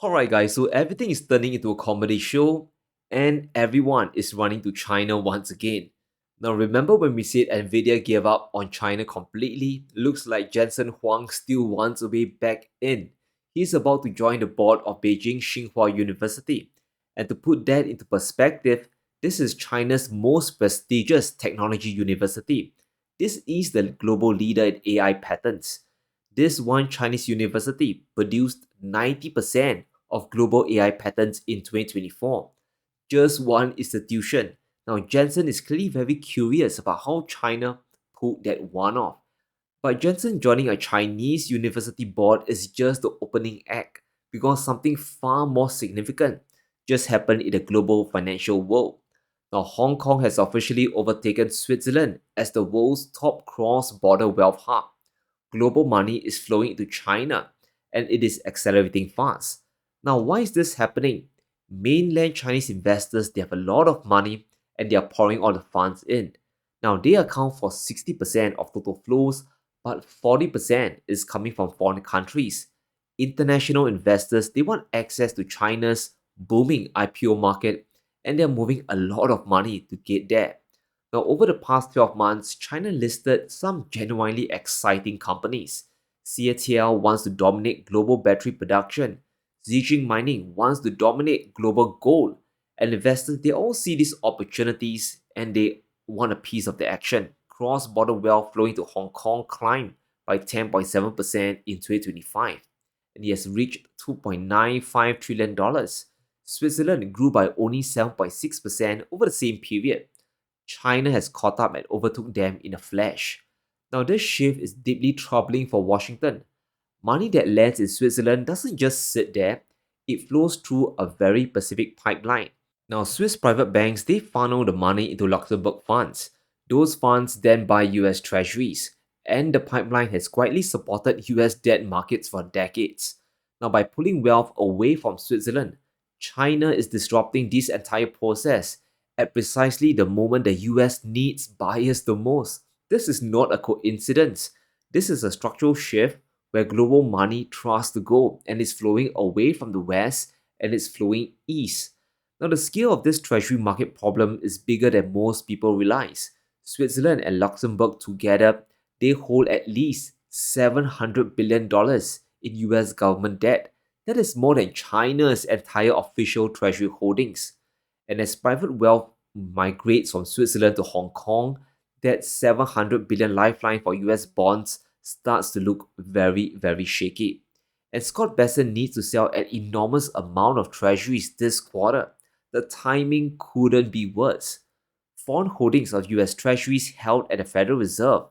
Alright, guys, so everything is turning into a comedy show, and everyone is running to China once again. Now, remember when we said Nvidia gave up on China completely? Looks like Jensen Huang still wants a way back in. He's about to join the board of Beijing Tsinghua University. And to put that into perspective, this is China's most prestigious technology university. This is the global leader in AI patents. This one Chinese university produced 90% of global AI patents in 2024. Just one institution. Now, Jensen is clearly very curious about how China pulled that one off. But Jensen joining a Chinese university board is just the opening act because something far more significant just happened in the global financial world. Now, Hong Kong has officially overtaken Switzerland as the world's top cross border wealth hub. Global money is flowing into China and it is accelerating fast. Now, why is this happening? Mainland Chinese investors, they have a lot of money and they are pouring all the funds in. Now, they account for 60% of total flows, but 40% is coming from foreign countries. International investors, they want access to China's booming IPO market and they're moving a lot of money to get there. Now, over the past 12 months, China listed some genuinely exciting companies. CATL wants to dominate global battery production. Zijin Mining wants to dominate global gold. And investors, they all see these opportunities and they want a piece of the action. Cross-border wealth flowing to Hong Kong climbed by 10.7% in 2025, and it has reached $2.95 trillion. Switzerland grew by only 7.6% over the same period. China has caught up and overtook them in a flash. Now, this shift is deeply troubling for Washington. Money that lands in Switzerland doesn't just sit there, it flows through a very specific pipeline. Now, Swiss private banks, they funnel the money into Luxembourg funds. Those funds then buy US treasuries, and the pipeline has quietly supported US debt markets for decades. Now, by pulling wealth away from Switzerland, China is disrupting this entire process at precisely the moment the US needs buyers the most. This is not a coincidence. This is a structural shift where global money trusts to go and is flowing away from the West and is flowing east. Now, the scale of this treasury market problem is bigger than most people realize. Switzerland and Luxembourg together, they hold at least $700 billion in US government debt. That is more than China's entire official treasury holdings. And as private wealth migrates from Switzerland to Hong Kong, that 700 billion lifeline for US bonds starts to look very, very shaky. And Scott Bessent needs to sell an enormous amount of treasuries this quarter. The timing couldn't be worse. Foreign holdings of US treasuries held at the Federal Reserve,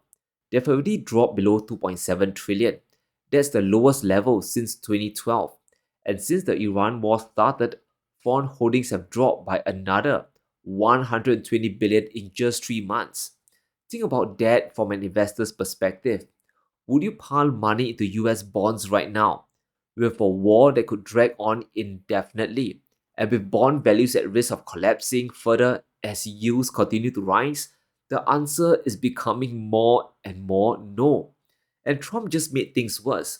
they've already dropped below 2.7 trillion. That's the lowest level since 2012. And since the Iran war started, foreign holdings have dropped by another 120 billion in just 3 months. Think about that from an investor's perspective. Would you pile money into US bonds right now, with a war that could drag on indefinitely, and with bond values at risk of collapsing further as yields continue to rise? The answer is becoming more and more no. And Trump just made things worse.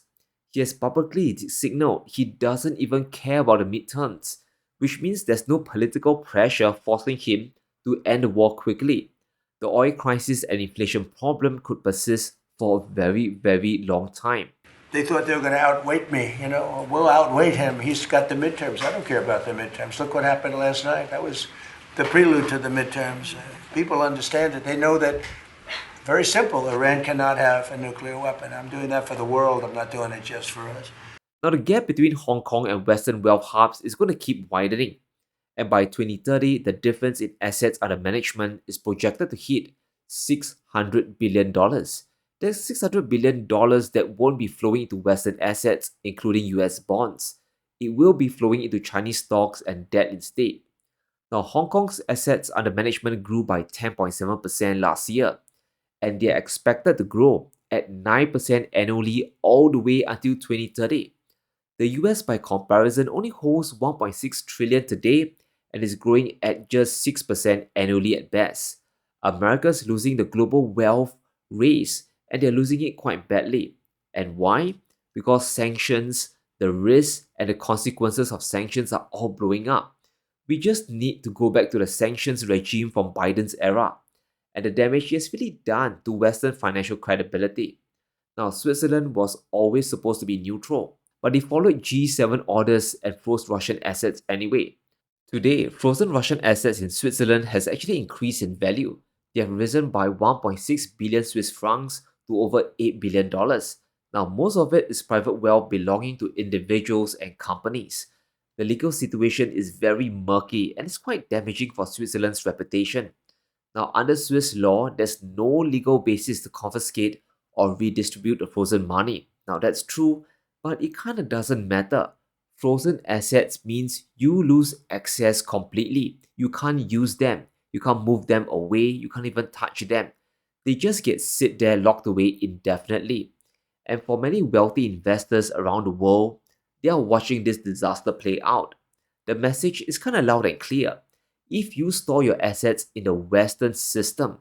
He has publicly signaled he doesn't even care about the midterms, which means there's no political pressure forcing him to end the war quickly. The oil crisis and inflation problem could persist for a very, very long time. They thought they were going to outweight me. We'll outweight him. He's got the midterms. I don't care about the midterms. Look what happened last night. That was the prelude to the midterms. People understand it. They know that, very simple, Iran cannot have a nuclear weapon. I'm doing that for the world. I'm not doing it just for us. Now, the gap between Hong Kong and Western wealth hubs is going to keep widening. And by 2030, the difference in assets under management is projected to hit $600 billion. There's $600 billion that won't be flowing into Western assets, including US bonds. It will be flowing into Chinese stocks and debt instead. Now, Hong Kong's assets under management grew by 10.7% last year, and they are expected to grow at 9% annually all the way until 2030. The US, by comparison, only holds 1.6 trillion today and is growing at just 6% annually at best. America's losing the global wealth race, and they're losing it quite badly. And why? Because sanctions, The risks and the consequences of sanctions are all blowing up. We just need to go back to the sanctions regime from Biden's era and the damage he has really done to Western financial credibility. Now, Switzerland was always supposed to be neutral, but they followed G7 orders and froze Russian assets anyway. Today, frozen Russian assets in Switzerland has actually increased in value. They have risen by 1.6 billion Swiss francs to over $8 billion. Now, most of it is private wealth belonging to individuals and companies. The legal situation is very murky and it's quite damaging for Switzerland's reputation. Now, under Swiss law, there's no legal basis to confiscate or redistribute the frozen money. Now, that's true, but it kind of doesn't matter. Frozen assets means you lose access completely. You can't use them, you can't move them away, you can't even touch them. They just get sit there locked away indefinitely. And for many wealthy investors around the world, they are watching this disaster play out. The message is kind of loud and clear. If you store your assets in the Western system,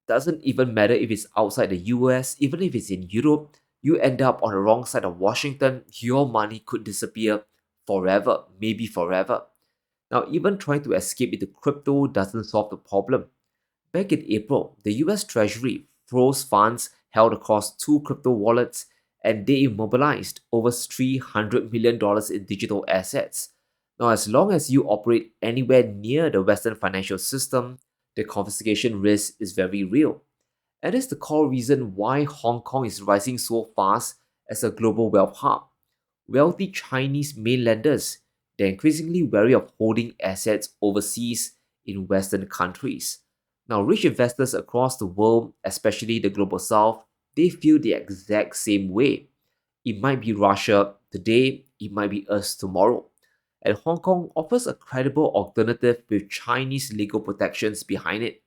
doesn't even matter if it's outside the US, even if it's in Europe, you end up on the wrong side of Washington, your money could disappear forever, maybe forever. Now, even trying to escape into crypto doesn't solve the problem. Back in April, the US Treasury froze funds held across two crypto wallets and they immobilized over $300 million in digital assets. Now, as long as you operate anywhere near the Western financial system, the confiscation risk is very real. And it's the core reason why Hong Kong is rising so fast as a global wealth hub. Wealthy Chinese mainlanders, they're increasingly wary of holding assets overseas in Western countries. Now, rich investors across the world, especially the global south, they feel the exact same way. It might be Russia today, it might be us tomorrow. And Hong Kong offers a credible alternative with Chinese legal protections behind it.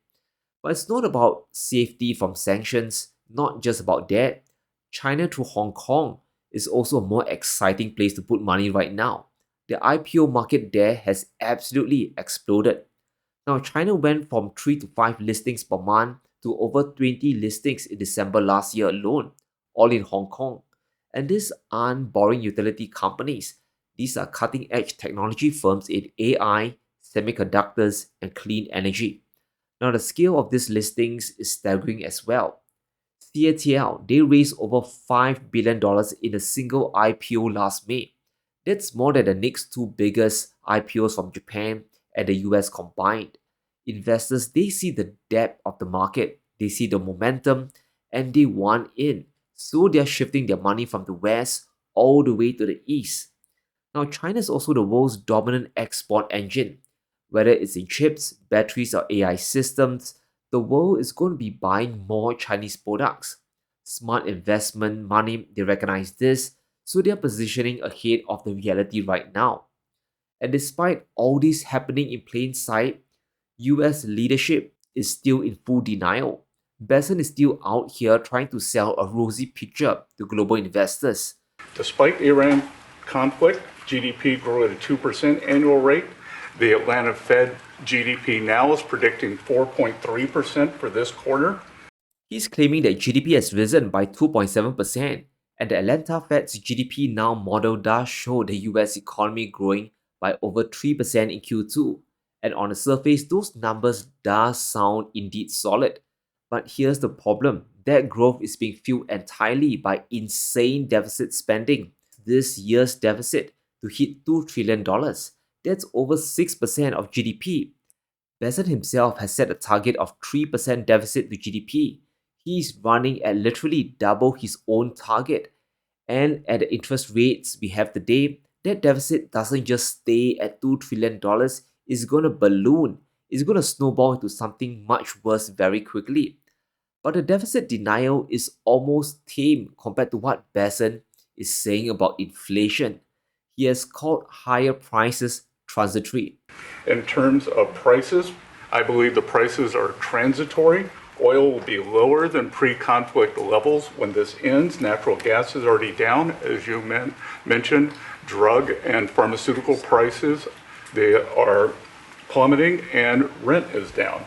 But it's not about safety from sanctions, not just about that. China through Hong Kong is also a more exciting place to put money right now. The IPO market there has absolutely exploded. Now, China went from 3 to 5 listings per month to over 20 listings in December last year alone, all in Hong Kong. And these aren't boring utility companies. These are cutting edge technology firms in AI, semiconductors, and clean energy. Now, the scale of these listings is staggering as well. CATL, they raised over $5 billion in a single IPO last May. That's more than the next two biggest IPOs from Japan and the US combined. Investors, they see the depth of the market, they see the momentum, and they want in. So they're shifting their money from the west all the way to the east. Now, China is also the world's dominant export engine. Whether it's in chips, batteries, or AI systems, the world is going to be buying more Chinese products. Smart investment money, they recognize this, so they're positioning ahead of the reality right now. And despite all this happening in plain sight, US leadership is still in full denial. Besson is still out here trying to sell a rosy picture to global investors. Despite Iran conflict, GDP grew at a 2% annual rate. The Atlanta Fed GDP now is predicting 4.3% for this quarter. He's claiming that GDP has risen by 2.7%, and the Atlanta Fed's GDP now model does show the US economy growing by over 3% in Q2. And on the surface, those numbers does sound indeed solid. But here's the problem. That growth is being fueled entirely by insane deficit spending. This year's deficit to hit $2 trillion. That's over 6% of GDP. Besant himself has set a target of 3% deficit to GDP. He's running at literally double his own target. And at the interest rates we have today, that deficit doesn't just stay at $2 trillion, it's going to balloon. It's going to snowball into something much worse very quickly. But the deficit denial is almost tame compared to what Besant is saying about inflation. He has called higher prices transitory. In terms of prices, I believe the prices are transitory. Oil will be lower than pre-conflict levels when this ends. Natural gas is already down, as you mentioned. Drug and pharmaceutical prices, they are plummeting, and rent is down.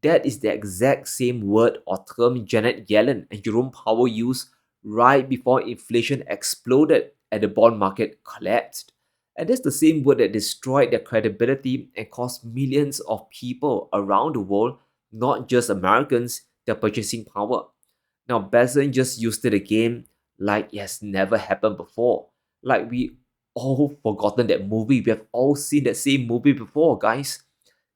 That is the exact same word or term Janet Yellen and Jerome Powell used right before inflation exploded. and the bond market collapsed. And that's the same word that destroyed their credibility and cost millions of people around the world, not just Americans, their purchasing power. Now, Bezos just used it again like it has never happened before. Like we all forgotten that movie. We have all seen that same movie before, guys.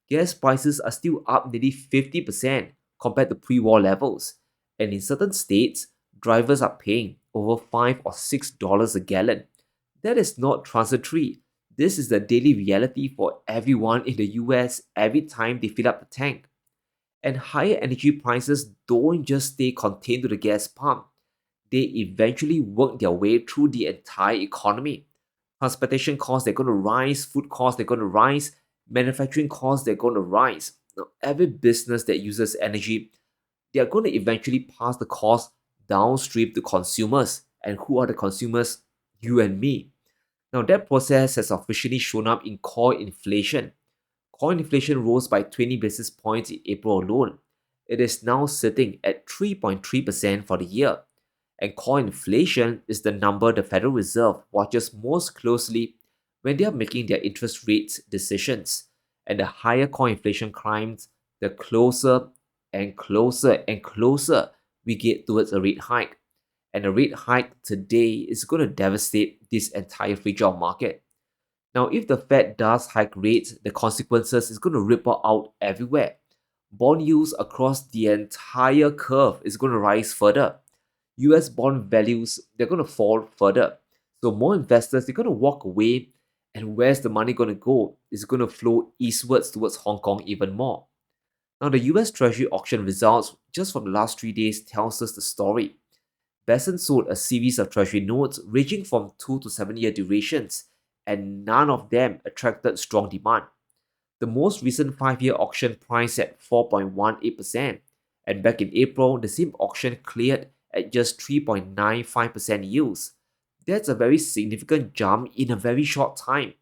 Gas prices are still up nearly 50% compared to pre-war levels. And in certain states, drivers are paying over $5 or $6 a gallon. That is not transitory. This is the daily reality for everyone in the US every time they fill up the tank. And higher energy prices don't just stay contained to the gas pump, they eventually work their way through the entire economy. Transportation costs, they're going to rise, food costs, they're going to rise, manufacturing costs, they're going to rise. Now, every business that uses energy, they are going to eventually pass the cost downstream to consumers. And who are the consumers? You and me. Now, that process has officially shown up in core inflation. Core inflation rose by 20 basis points in April alone. It is now sitting at 3.3% for the year. And core inflation is the number the Federal Reserve watches most closely when they are making their interest rate decisions. And the higher core inflation climbs, the closer and closer and closer we get towards a rate hike. And a rate hike today is going to devastate this entire fragile market. Now, if the Fed does hike rates, the consequences is going to ripple out everywhere. Bond yields across the entire curve is going to rise further. US bond values, they're going to fall further. So more investors, they're going to walk away. And where's the money going to go? It's going to flow eastwards towards Hong Kong even more. Now, the US Treasury auction results just from the last 3 days tells us the story. Besson sold a series of treasury notes ranging from 2 to 7 year durations, and none of them attracted strong demand. The most recent 5 year auction priced at 4.18%, and back in April, the same auction cleared at just 3.95% yields. That's a very significant jump in a very short time.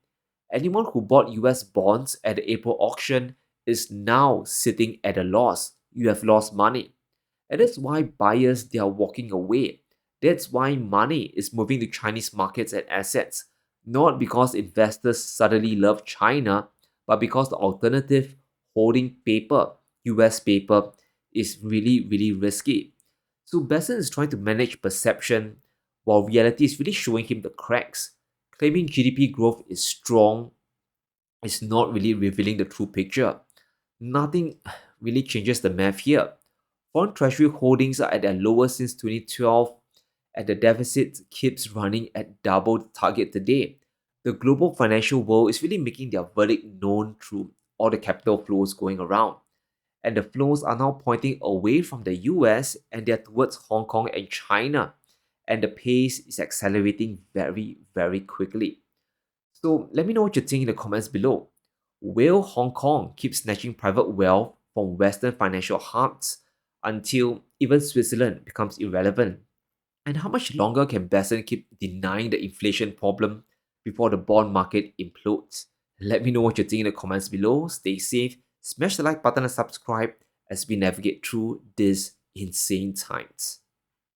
Anyone who bought US bonds at the April auction is now sitting at a loss. You have lost money. And that's why buyers they are walking away. That's why money is moving to Chinese markets and assets. Not because investors suddenly love China, but because the alternative holding paper, US paper, is really, really risky. So Besson is trying to manage perception while reality is really showing him the cracks. Claiming GDP growth is strong is not really revealing the true picture. Nothing really changes the math here. Foreign treasury holdings are at their lowest since 2012, and the deficit keeps running at double the target today. The global financial world is really making their verdict known through all the capital flows going around. And the flows are now pointing away from the US and they're towards Hong Kong and China. And the pace is accelerating very, very quickly. So let me know what you think in the comments below. Will Hong Kong keep snatching private wealth from Western financial hubs until even Switzerland becomes irrelevant? And how much longer can Besson keep denying the inflation problem before the bond market implodes? Let me know what you think in the comments below. Stay safe, smash the like button and subscribe as we navigate through these insane times.